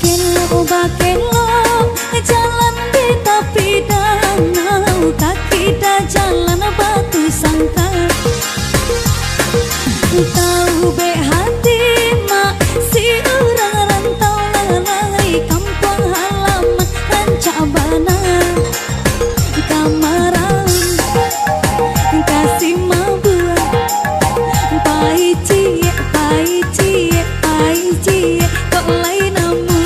Kelo bakelo jalan di tepi danau, kaki dah jalan batu sangkar. Tahu be hati mak si orang rantau lalai kampung halaman Rancabana. Kamaran kasih mabuan pai cie pai cie pai cie kok lain namu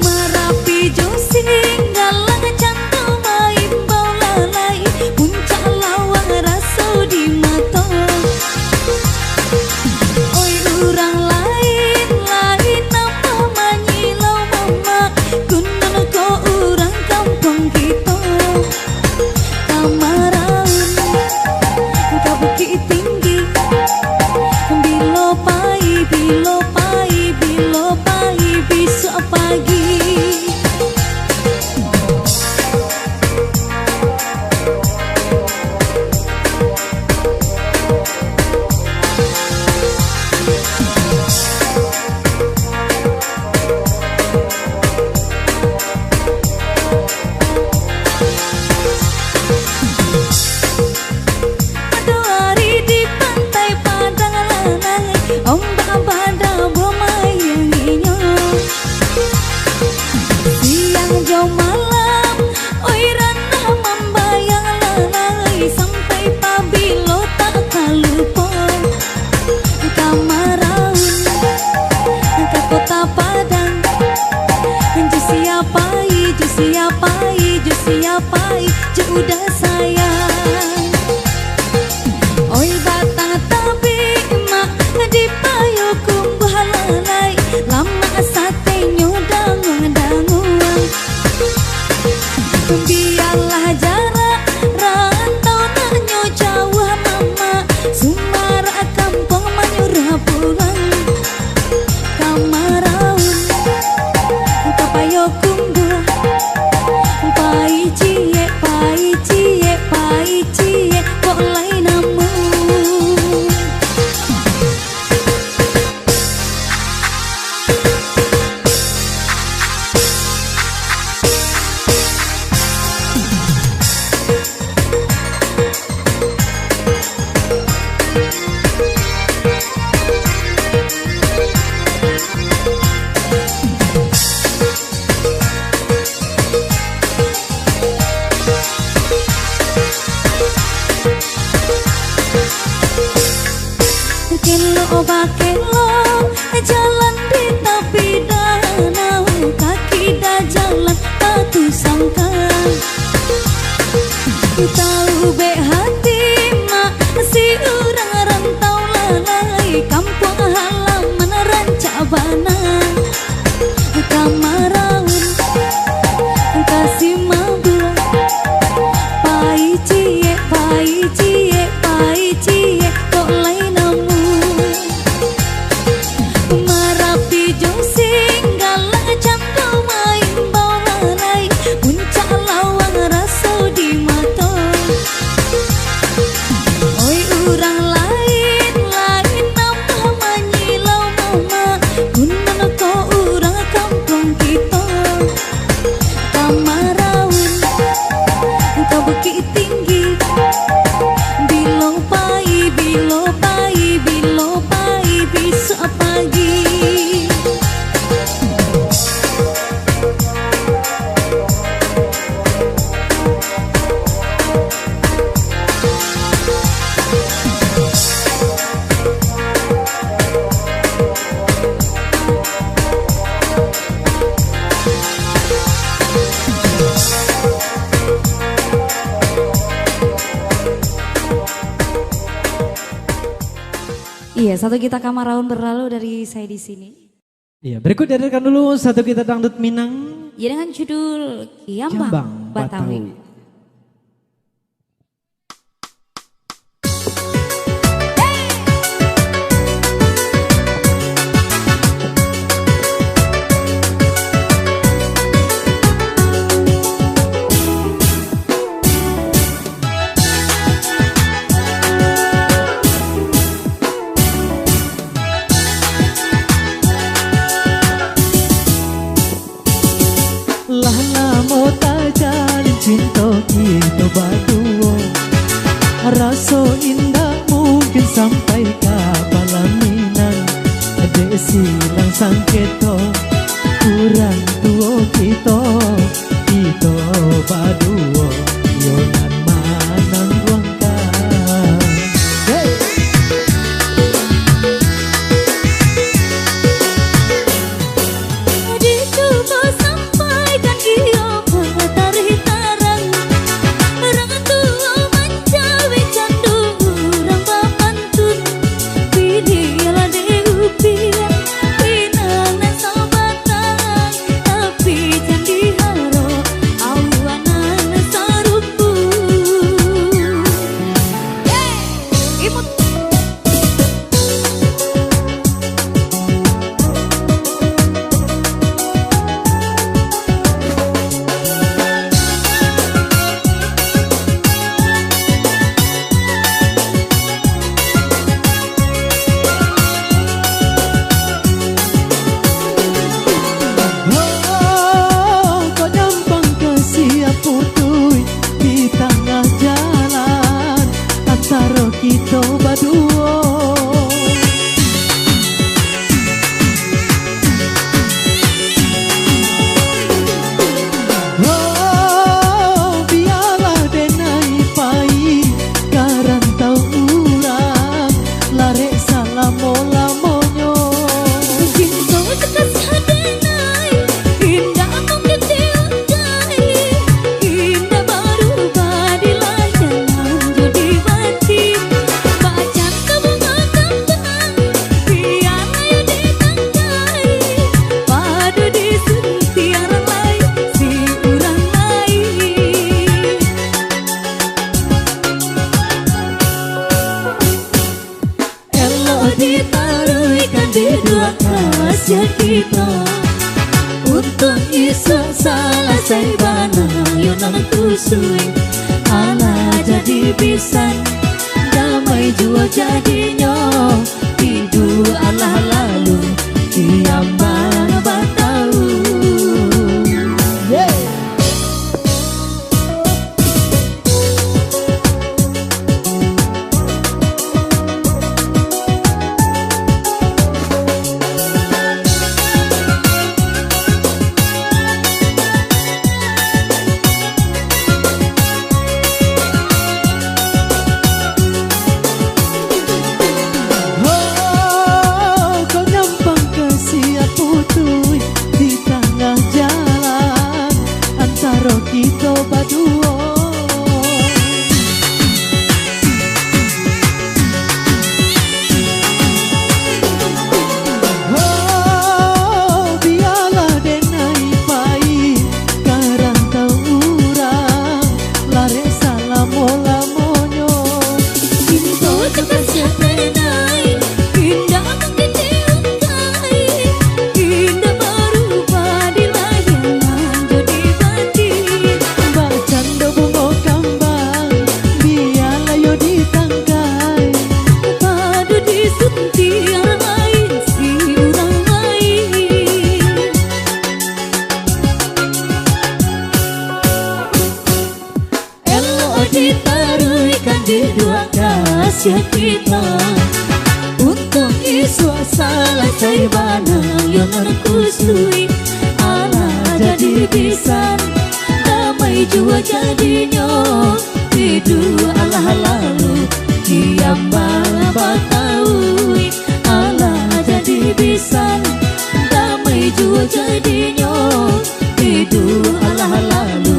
Merapi josing galang cantum main bau lalai puncak lawang raso di mata. Oi urang lain lain nama manyilau mama gunung ko urang kampung kita. Kamaran kau bukit tinggi bilo pai besok pagi. Aduh hari di pantai Padang Lanai ombak pada bermain nyinyong. Siang jauh malam oi ranah membayang lalai sampai pabilo tak kalupa. Kamaran ke kota Padang Jusiapai udah sayang. Oi batang tapi mak di payo kumbuh lalai lama sate dangung. Biarlah jarak rantau nanyo jauh mama Sumara kampung menyuruh pulang. Kamaran kapayo kumbuh pai cie kok lain namu. Kelo bakelo jalan di tepi danau, kaki dah jalan batu sangkar. Tahu be hati mak si orang rantau lalai kampung halaman Rancabana. Kamaran kasih mabuan pai cie kok lain namu Merapi josing galang cantum main bau lalai puncak lawang raso di mata. Oi urang lain nama manyilau mama gunung ko urang kampung kita. Kamaran kau bukit tinggi bilo pai besok pagi. Iya, satu kita Kamaraun berlalu dari saya di sini. Iya, berikut hadirkan dulu satu kita dangdut Minang. Ya dengan judul Kiambang Batawi. dek silang sangketo kurang tuo kita baduo yonan manang ruangkan. Hey! Dicoba sampaikan iyo matahari tarang orang tua mencawe candu orang pamantun pilihlah deupian pinang dan sobatang tapi candi haro awanan sarupu. Imut Oh, kau nyampang ke siap putui di tengah jalan antara kita berdua. Oh, biarlah denai pai karantau urang lare salamo-lamonyo. cinta tekas hadenai indah mungkin diundai indah baru badilah jangan jadi mati bacan kebunga kembang biar ayo ditangkai padu disunti orang lain si orang lain. Elok ditaruhkan di dua kasih kita untuk isu salah saibana yonang kusui ala jadi pisan damai jua jadinya hidu Allah lalu diambang batau. Oh, kau nyampang ke siap putui di tengah jalan antara kita berdua. Oh, biarlah denai pai karantau urang lare salamo-lamonyo. Cinta tekas hadenai indah mungkin diundai indah baru badilah jangan jadi mati Bacan do bunga kambang biarlah yo ditangkai. padu disunti orang lain si orang lain. Elok ditaruhkan di dua kasih kita untuk isu salah saibana yongan kusui ala jadi pisan damai jua jadinya hidu Allah lalu diambang bataui ala jadi pisan damai jua jadinya hidu Allah lalu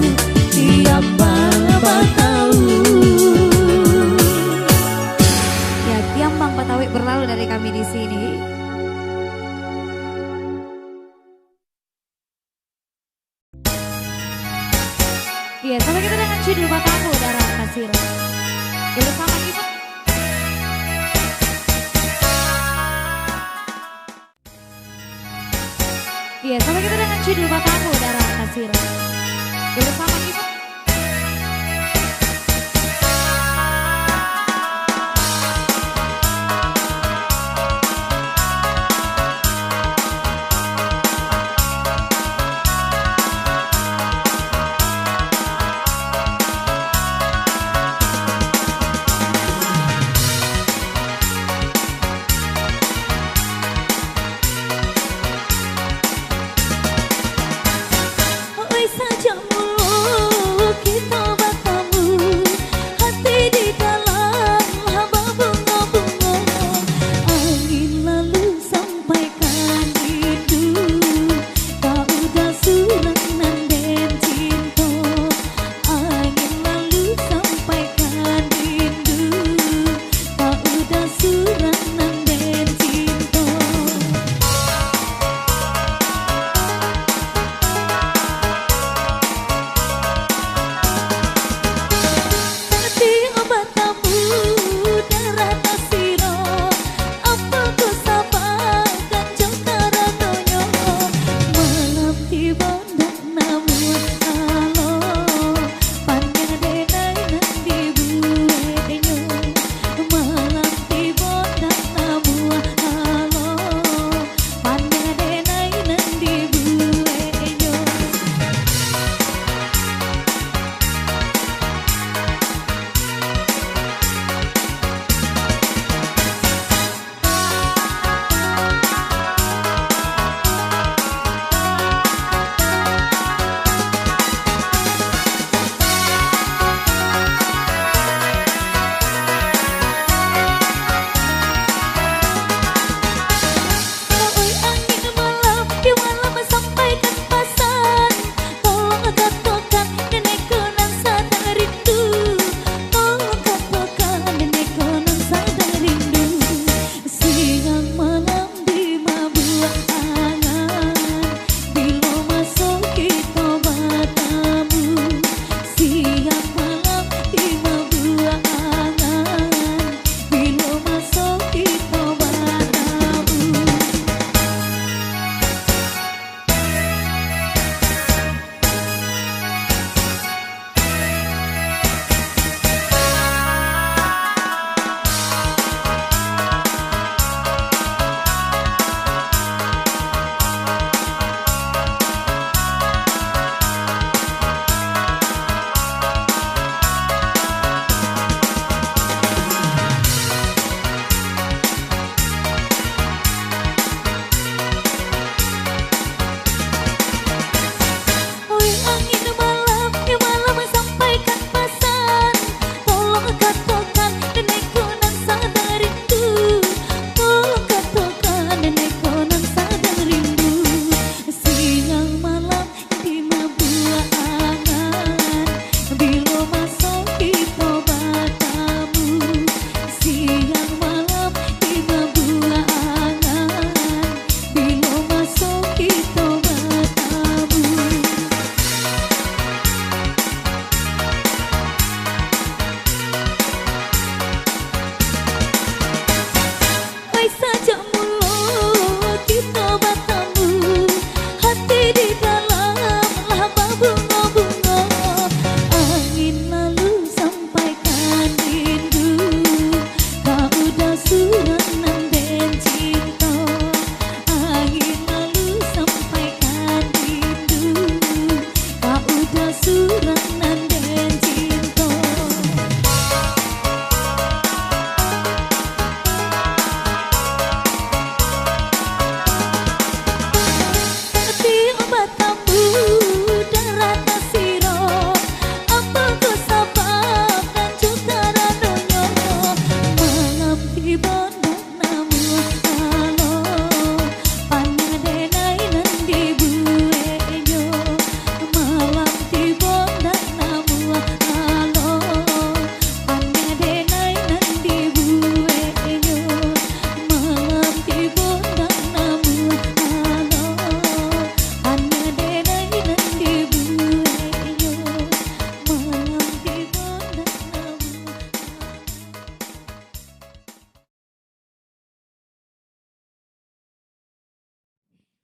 diambang batau. Ya, diambang Batawi berlalu dari kami di sini. Iya, sampai kita dengan judul Bataku Darah Kasir. Bersama kita. Iya, sampai kita dengan judul Bataku Darah Kasir. Bersama kita.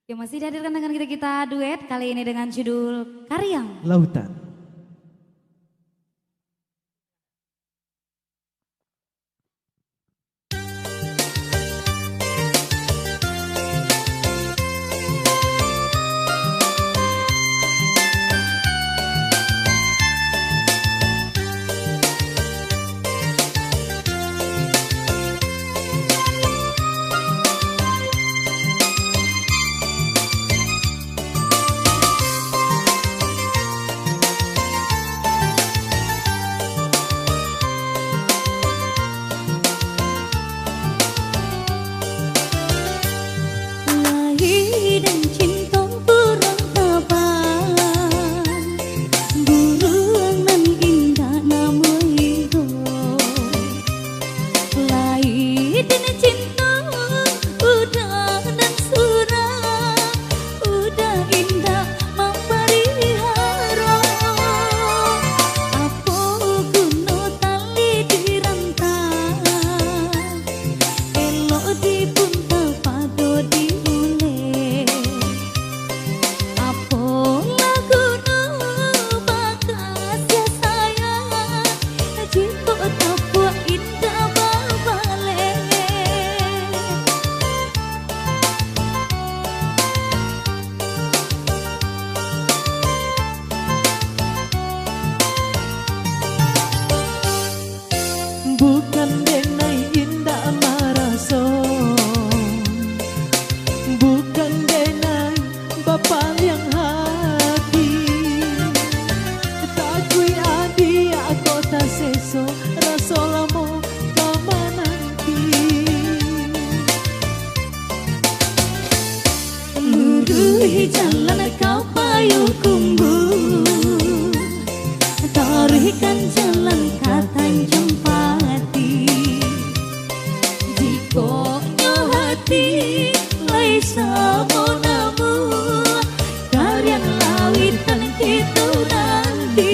Ya masih dihadirkan dengan kita duet kali ini dengan judul Karyang Lautan. Bukan denai indah maraso, bukan denai bapak yang hati. Tak kui adi aku tak seso rasolamo kama nanti. Lurui jalan kau payu kumbu, taruhkan jalan ke Tanjung sama namu Karyang lawitan kita nanti.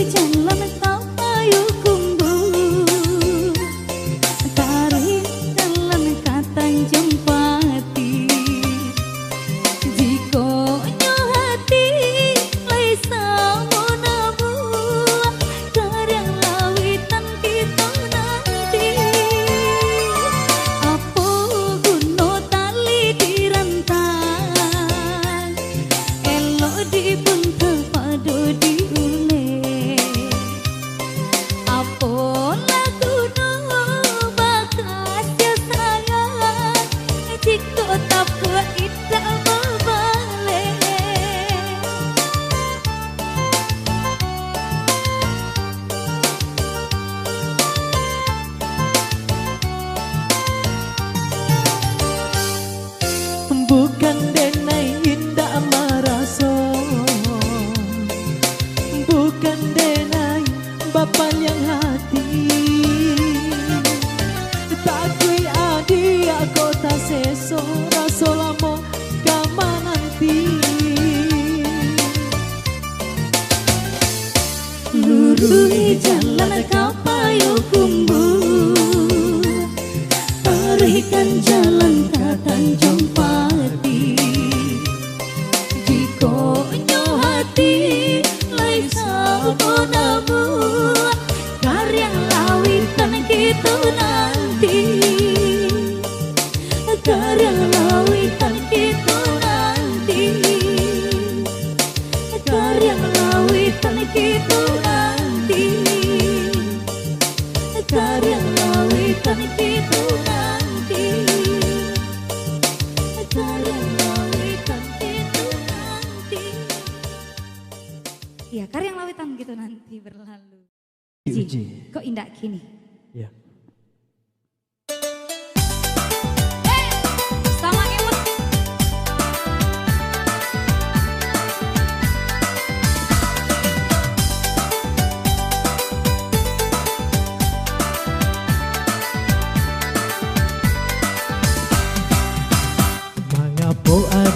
Jalan kau payu kumbu, tarik jalan ke Tanjung Pati. Jika nyo hati lai sama namu Karyang lawitan kita nanti. Apa guna tali dirantang, elok dibuntel padu diulek. Bukan denai indah maraso, bukan denai bapak yang hati. Tak kui adi aku tak seso rasolamo kama nanti. Lurui jalan kau payu kumbu, taruhkan jalan ke Tanjung Pati. Jika nyo hati lai sama namu Karyang lawitan kita nanti. Karyang lawitan kita nanti. Karyang lawitan kita nanti. Karyang lawitan kita nanti. Karyang lawitan kita nanti. Ya, Karyang lawitan gitu nanti berlalu. Uji. Kok indah gini? Ya.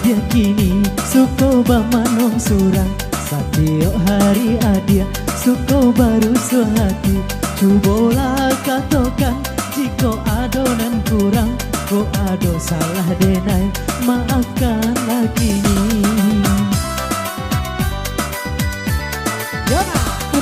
dia kini suko bamanong surang satiok hari adia suko baru suhati cubolah katakan jika adonan kurang ko ado salah denai maafkanlah kini.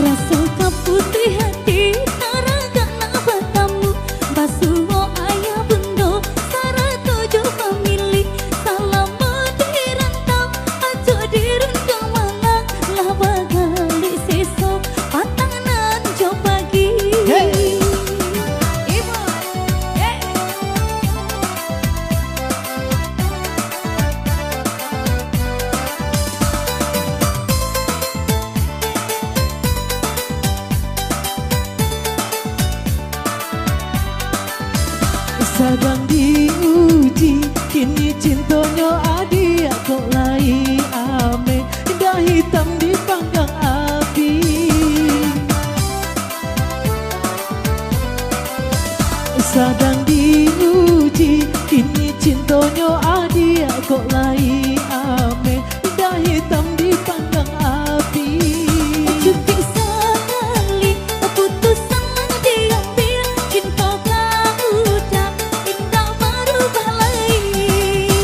Rasa kaputih hati taraga na batamu basuho ayah bendo sara tuju pemilih salama dirantau ajo dirundang mana lah bagali seso patangan jo pagi. Hey. Ibu hey. Sedang diuji kini cintonyo adia kok lai ame indah hitam di panggang api. Sedang diuji kini cintonyo adia kok lai ame indah hitam di panggang api. Cukup sekali keputusan diambil cinta kau udah indah berubah lagi.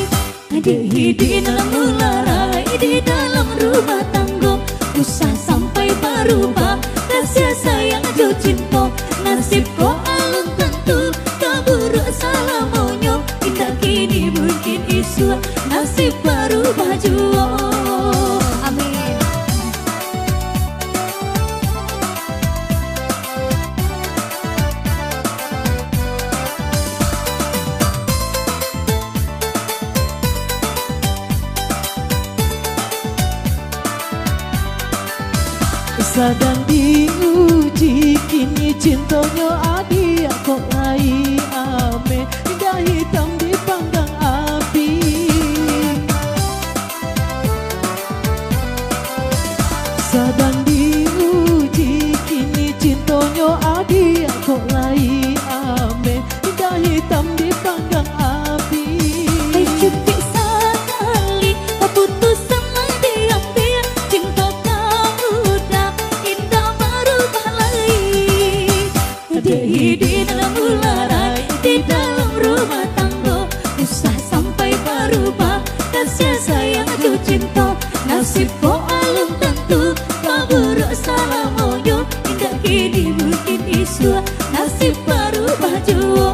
Di dalam mularai di dalam rumah tangga usah sampai berubah kasih sayang jo cinta nasib kau alun tentu kabur salah monyo indah kini mungkin isu nasib berubah jua. Amin. Sedang diuji kini cintonyo adia kok lai ame indah hitam di panggang api. Sedang diuji kini cintonyo adia kok lai ame indah hitam di panggang api. Cukup sekali keputusan diambil cinta kau udah indah berubah lagi. Di dalam ularai di dalam rumah tangga usah sampai berubah kasih sayang jo cinta nasib kau alun tentu kabur salah moyo indah kini mungkin isu nasib berubah jua.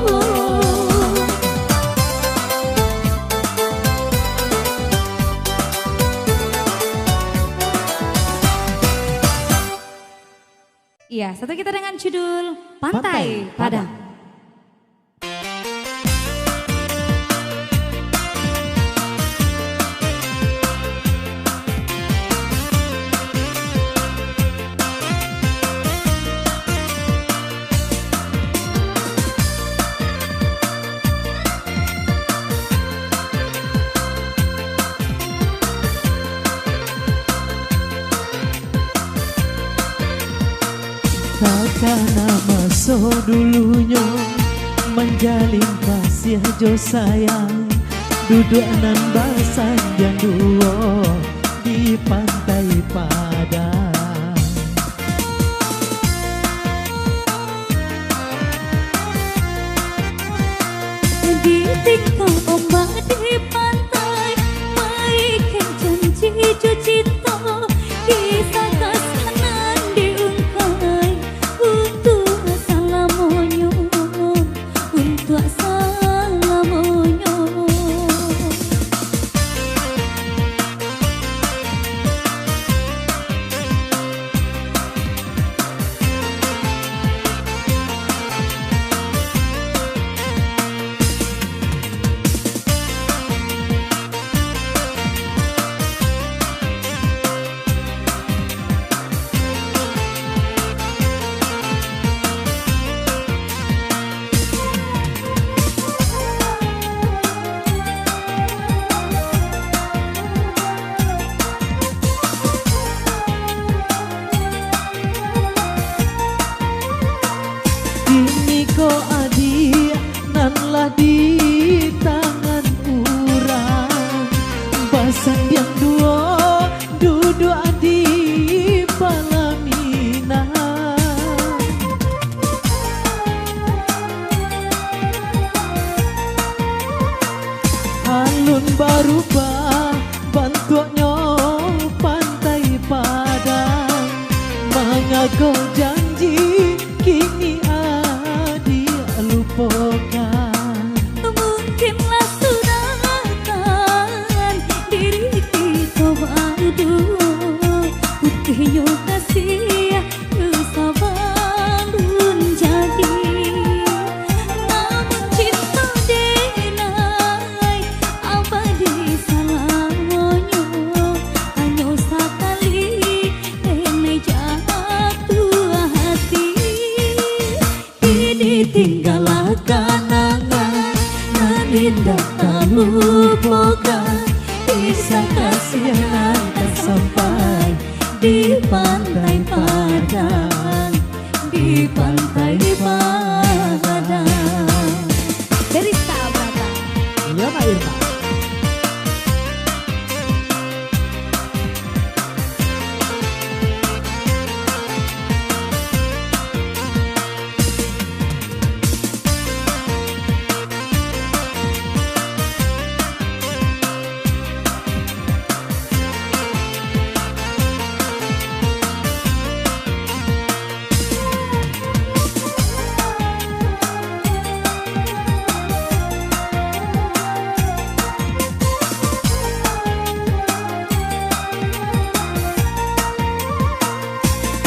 Iya, satu kita dengan judul Pantai Padang. Takkan nama so dulunya menjalin kasih jo sayang duduk nan basanjang duo di pantai Padang. Ditinggal ombak di pantai maikan janji jo cinta kisah kasanan diungkai untuk salamonyo untuk salamonyo. Ko adia nan lah di tangan urang berubah bentuknya pantai padang. Mengaku janji kini dia lupakan. Mungkinlah suratan diri kita badu putihnya kasih sabarun jadi. Namun cinta denai abadi salamanya hanya sekali denai jatuh hati. Kini tinggallah kenangan nan indah tak lupakan. Kisah kasih yang tak sampai di pantai padang, di pantai padang. Dari Sabrata. Iya Kak Irma.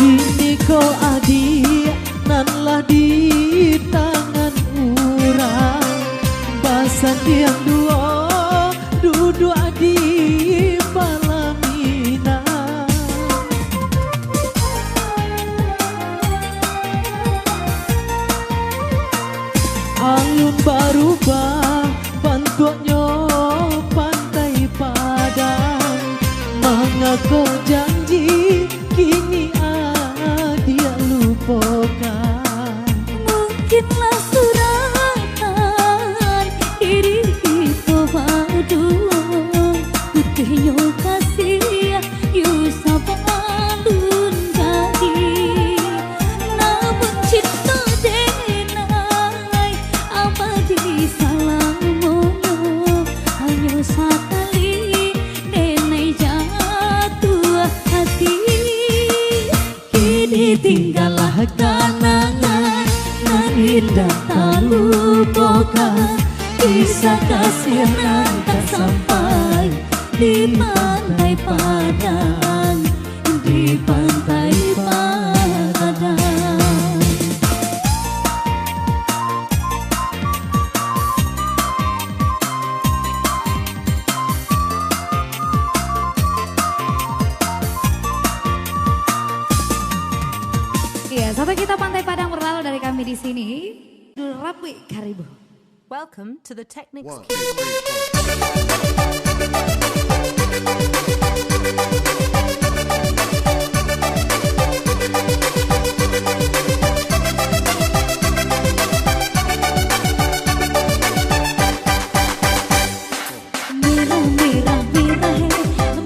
Kini kau adik nanlah di tangan urang. Basan yang dua duduk di palamina. Alun berubah bentuknya pantai padang. Mengaku janji kini dia lupakan. Mungkinlah suratan diri kita badu putihnya kasih sabarun jadi. Namun cinta denai abadi salamanya hanya sekali denai jatuh hati. Kini tinggallah kenangan nan indah tak lupakan. Kisah kasih yang tak sampai di pantai padang, di pantai padang. Iya, sampai kita Pantai Padang berlalu dari kami di sini. Rapi Karibu. Welcome to the Technics. 1, 2, 3, 4. Merah merah merah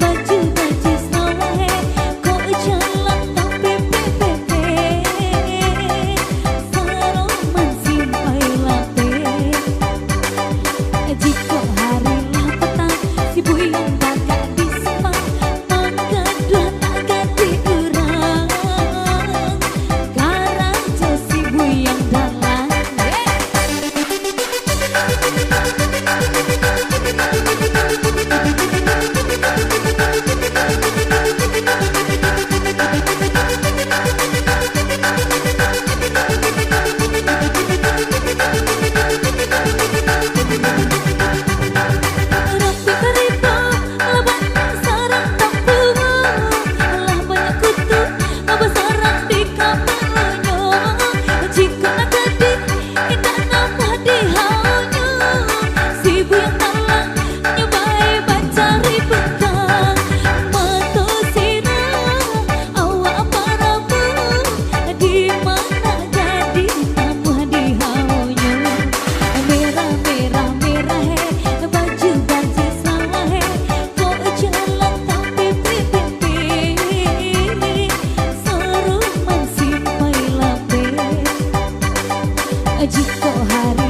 baju baju sawah kok jalan tapi pepe saroman simpai lape. Jika hari lah petang si buyung bagak di semak maka dua tak ganti urang garang si buyung dalang. Jika hari